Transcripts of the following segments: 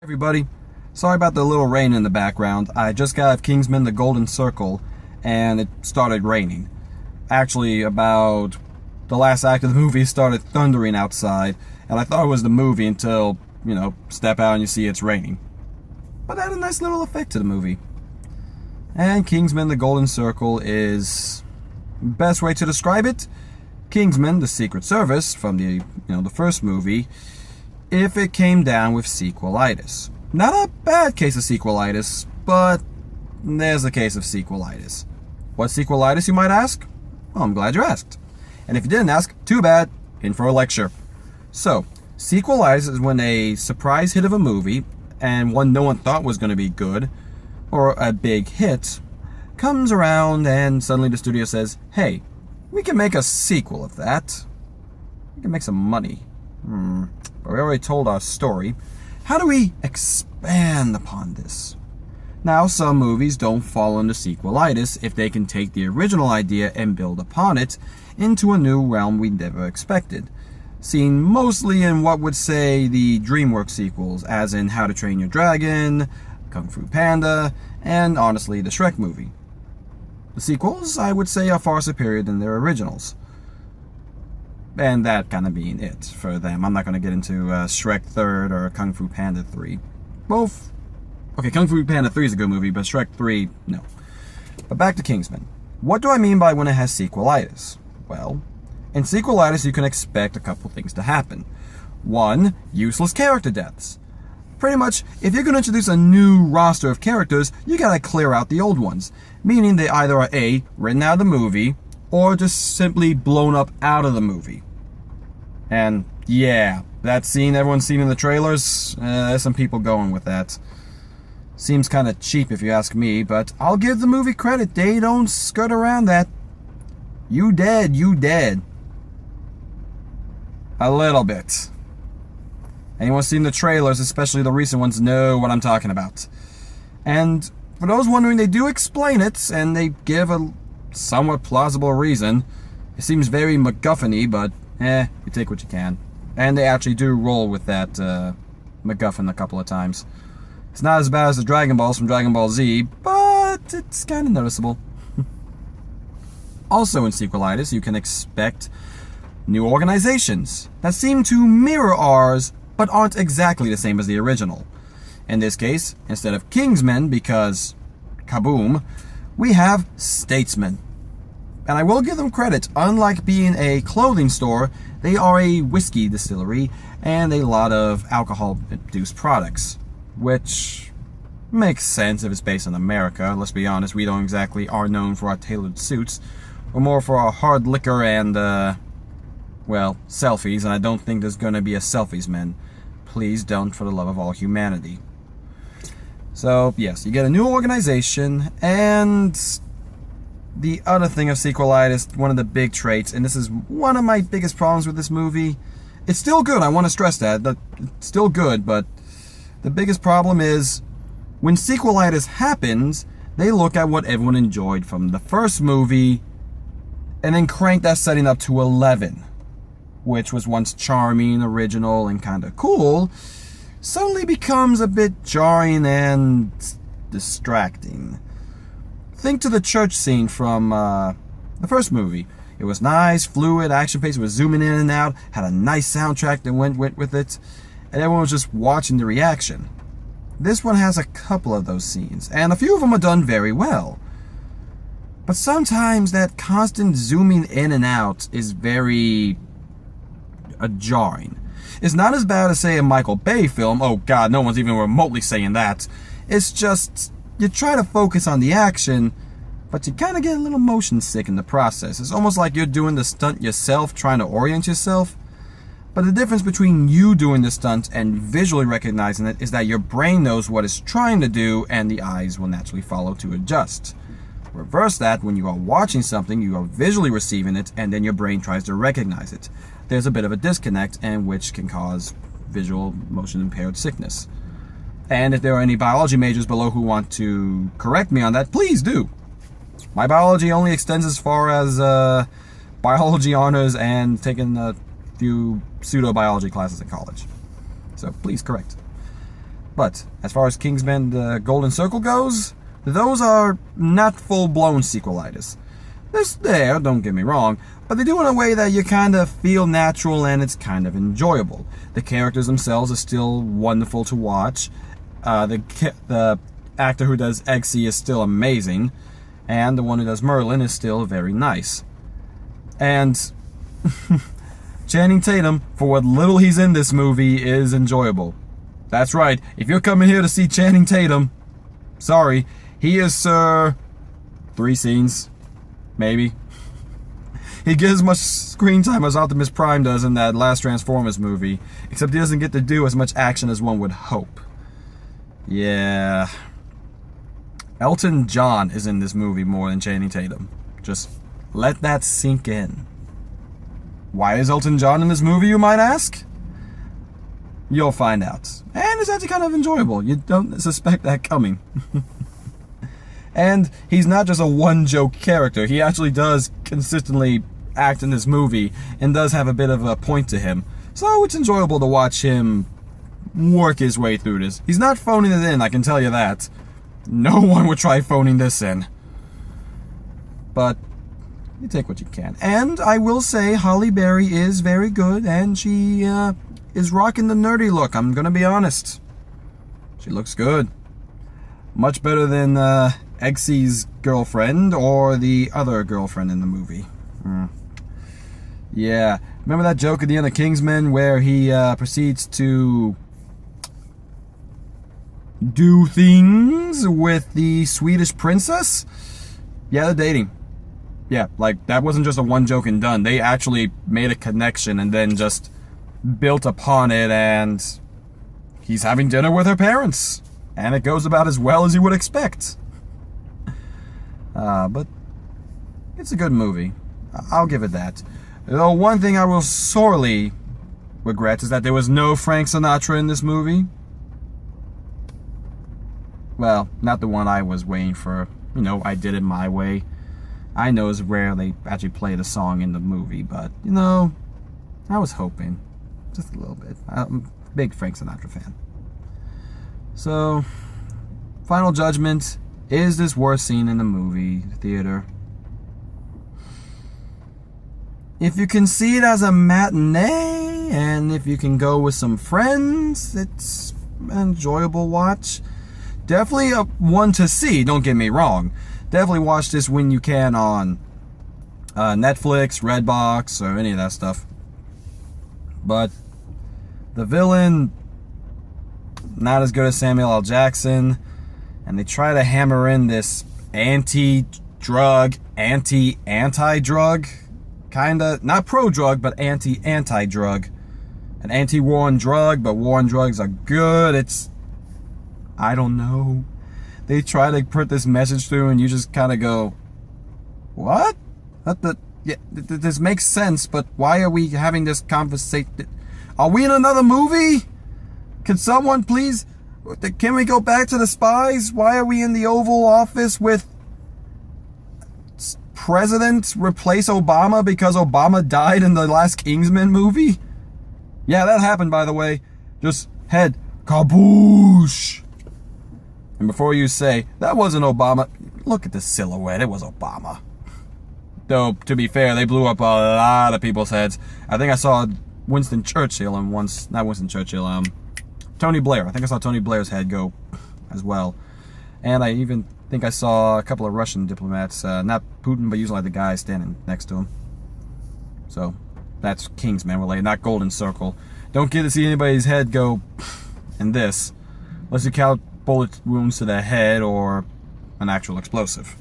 Everybody, sorry about the little rain in the background. I just got out of Kingsman, the Golden Circle, and it started raining. Actually, about the last act of the movie started thundering outside, and I thought it was the movie until, step out and you see it's raining. But that had a nice little effect to the movie. And Kingsman, the Golden Circle is... best way to describe it? Kingsman, the Secret Service, from the first movie, if it came down with sequelitis. Not a bad case of sequelitis, but there's a case of sequelitis. What sequelitis, you might ask? Well, I'm glad you asked. And if you didn't ask, too bad, in for a lecture. So, sequelitis is when a surprise hit of a movie, and one no one thought was going to be good, or a big hit, comes around and suddenly the studio says, hey, we can make a sequel of that. We can make some money. But we already told our story. How do we expand upon this? Now, some movies don't fall under sequelitis if they can take the original idea and build upon it into a new realm we never expected. Seen mostly in what would say the DreamWorks sequels, as in How to Train Your Dragon, Kung Fu Panda, and honestly, the Shrek movie. The sequels, I would say, are far superior than their originals. And that kind of being it for them. I'm not going to get into Shrek 3rd or Kung Fu Panda 3. Both. Okay, Kung Fu Panda 3 is a good movie, but Shrek 3, no. But back to Kingsman. What do I mean by when it has sequelitis? Well, in sequelitis you can expect a couple things to happen. One, useless character deaths. Pretty much, if you're going to introduce a new roster of characters, you gotta clear out the old ones. Meaning they either are A, written out of the movie, or just simply blown up out of the movie. And yeah, that scene everyone's seen in the trailers, there's some people going with that. Seems kind of cheap if you ask me, but I'll give the movie credit. They don't skirt around that. You dead. A little bit. Anyone seen the trailers, especially the recent ones, know what I'm talking about. And for those wondering, they do explain it, and they give a somewhat plausible reason. It seems very MacGuffin-y, but you take what you can. And they actually do roll with that MacGuffin a couple of times. It's not as bad as the Dragon Balls from Dragon Ball Z, but it's kind of noticeable. Also in sequelitis, you can expect new organizations that seem to mirror ours, but aren't exactly the same as the original. In this case, instead of Kingsmen, because kaboom, we have Statesmen. And I will give them credit, unlike being a clothing store, they are a whiskey distillery and a lot of alcohol-induced products. Which makes sense if it's based in America. Let's be honest, we don't exactly are known for our tailored suits. We're more for our hard liquor and, selfies, and I don't think there's gonna be a selfies man. Please don't, for the love of all humanity. So, yes, you get a new organization, and the other thing of sequelitis, one of the big traits, and this is one of my biggest problems with this movie, it's still good, I want to stress that it's still good, but the biggest problem is, when sequelitis happens, they look at what everyone enjoyed from the first movie, and then crank that setting up to 11, which was once charming, original, and kind of cool, suddenly becomes a bit jarring and distracting. Think to the church scene from the first movie. It was nice, fluid, action-paced, it was zooming in and out, had a nice soundtrack that went with it, and everyone was just watching the reaction. This one has a couple of those scenes, and a few of them are done very well. But sometimes that constant zooming in and out is very jarring. It's not as bad as, say, a Michael Bay film. Oh god, no one's even remotely saying that. It's just, you try to focus on the action, but you kind of get a little motion sick in the process. It's almost like you're doing the stunt yourself, trying to orient yourself. But the difference between you doing the stunt and visually recognizing it is that your brain knows what it's trying to do and the eyes will naturally follow to adjust. Reverse that, when you are watching something, you are visually receiving it and then your brain tries to recognize it. There's a bit of a disconnect, and which can cause visual motion impaired sickness. And if there are any biology majors below who want to correct me on that, please do. My biology only extends as far as biology honors and taking a few pseudo-biology classes in college. So please correct. But as far as Kingsman the Golden Circle goes, those are not full-blown sequelitis. They're there, don't get me wrong, but they do it in a way that you kind of feel natural and it's kind of enjoyable. The characters themselves are still wonderful to watch. The actor who does Eggsy is still amazing, and the one who does Merlin is still very nice. And Channing Tatum, for what little he's in this movie, is enjoyable. That's right, if you're coming here to see Channing Tatum, sorry, he is, 3 scenes, maybe. He gets as much screen time as Optimus Prime does in that last Transformers movie, except he doesn't get to do as much action as one would hope. Yeah. Elton John is in this movie more than Channing Tatum. Just let that sink in. Why is Elton John in this movie, you might ask? You'll find out. And it's actually kind of enjoyable. You don't suspect that coming. And he's not just a one-joke character. He actually does consistently act in this movie and does have a bit of a point to him. So it's enjoyable to watch him work his way through this. He's not phoning it in, I can tell you that. No one would try phoning this in. But you take what you can. And I will say Halle Berry is very good, and she is rocking the nerdy look. I'm gonna be honest. She looks good. Much better than Eggsy's girlfriend or the other girlfriend in the movie. Yeah. Remember that joke at the end of Kingsman where he proceeds to do things with the Swedish princess? Yeah, they're dating. Yeah, like, that wasn't just a one joke and done. They actually made a connection and then just built upon it, and he's having dinner with her parents. And it goes about as well as you would expect. But it's a good movie. I'll give it that. Though one thing I will sorely regret is that there was no Frank Sinatra in this movie. Well, not the one I was waiting for. You know, I Did It My Way. I know it's rare they actually play the song in the movie, but, you know, I was hoping. Just a little bit. I'm a big Frank Sinatra fan. So, final judgment. Is this worth seeing in the movie theater? If you can see it as a matinee, and if you can go with some friends, it's an enjoyable watch. Definitely a one to see, don't get me wrong. Definitely watch this when you can on Netflix, Redbox, or any of that stuff. But the villain, not as good as Samuel L. Jackson. And they try to hammer in this anti-drug, anti-drug, kinda, not pro-drug, but anti-drug. An anti-war on drug, but war on drugs are good. It's, I don't know. They try to put this message through and you just kind of go, what? Yeah, this makes sense, but why are we having this conversation? Are we in another movie? Can someone please... Can we go back to the spies? Why are we in the Oval Office with President replace Obama because Obama died in the last Kingsman movie? Yeah, that happened, by the way. Just head, kaboosh. And before you say, that wasn't Obama, look at the silhouette, it was Obama. Though, to be fair, they blew up a lot of people's heads. I think I saw Winston Churchill and once, not Winston Churchill, Tony Blair. I think I saw Tony Blair's head go as well. And I even think I saw a couple of Russian diplomats, not Putin, but usually the guy standing next to him. So, that's Kingsman related, not Golden Circle. Don't get to see anybody's head go in this, unless you count bullet wounds to the head or an actual explosive.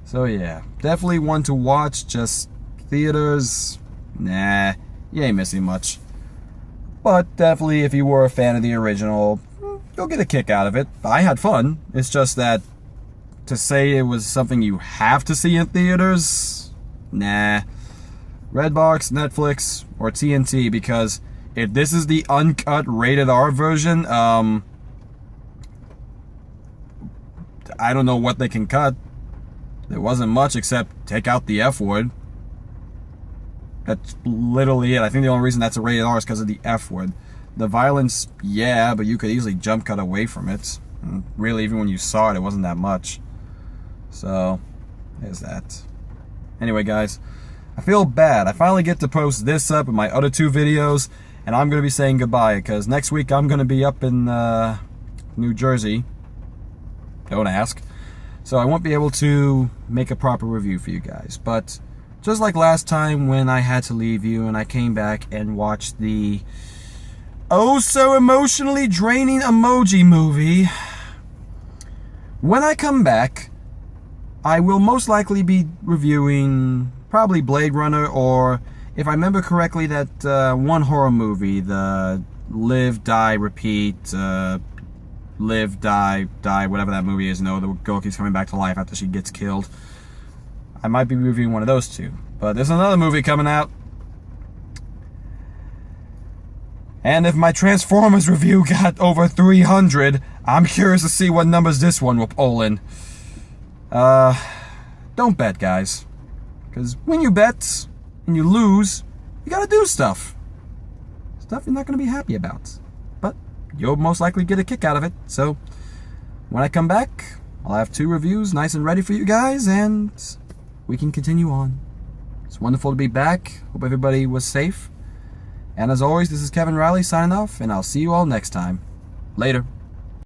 So yeah, definitely one to watch, just theaters, nah, you ain't missing much. But definitely, if you were a fan of the original, you'll get a kick out of it. I had fun. It's just that to say it was something you have to see in theaters, nah. Redbox, Netflix, or TNT, because if this is the uncut rated R version, I don't know what they can cut. There wasn't much except take out the F word. That's literally it. I think the only reason that's a rated R is because of the F word. The violence, yeah, but you could easily jump cut away from it. And really, even when you saw it, it wasn't that much. So, there's that. Anyway, guys, I feel bad. I finally get to post this up and my other 2 videos, and I'm going to be saying goodbye, because next week I'm going to be up in New Jersey. Don't ask. So I won't be able to make a proper review for you guys. But just like last time when I had to leave you and I came back and watched the oh so emotionally draining Emoji Movie, when I come back, I will most likely be reviewing probably Blade Runner, or if I remember correctly, that one horror movie, the Live, Die, Repeat, Live, Die, whatever that movie is. No, the girl keeps coming back to life after she gets killed. I might be reviewing one of those 2. But there's another movie coming out. And if my Transformers review got over 300, I'm curious to see what numbers this one will pull in. Don't bet, guys. Because when you bet and you lose, you gotta do stuff. Stuff you're not gonna be happy about. But you'll most likely get a kick out of it. So when I come back, I'll have 2 reviews nice and ready for you guys, and we can continue on. It's wonderful to be back. Hope everybody was safe. And as always, this is Kevin Riley signing off, and I'll see you all next time. Later.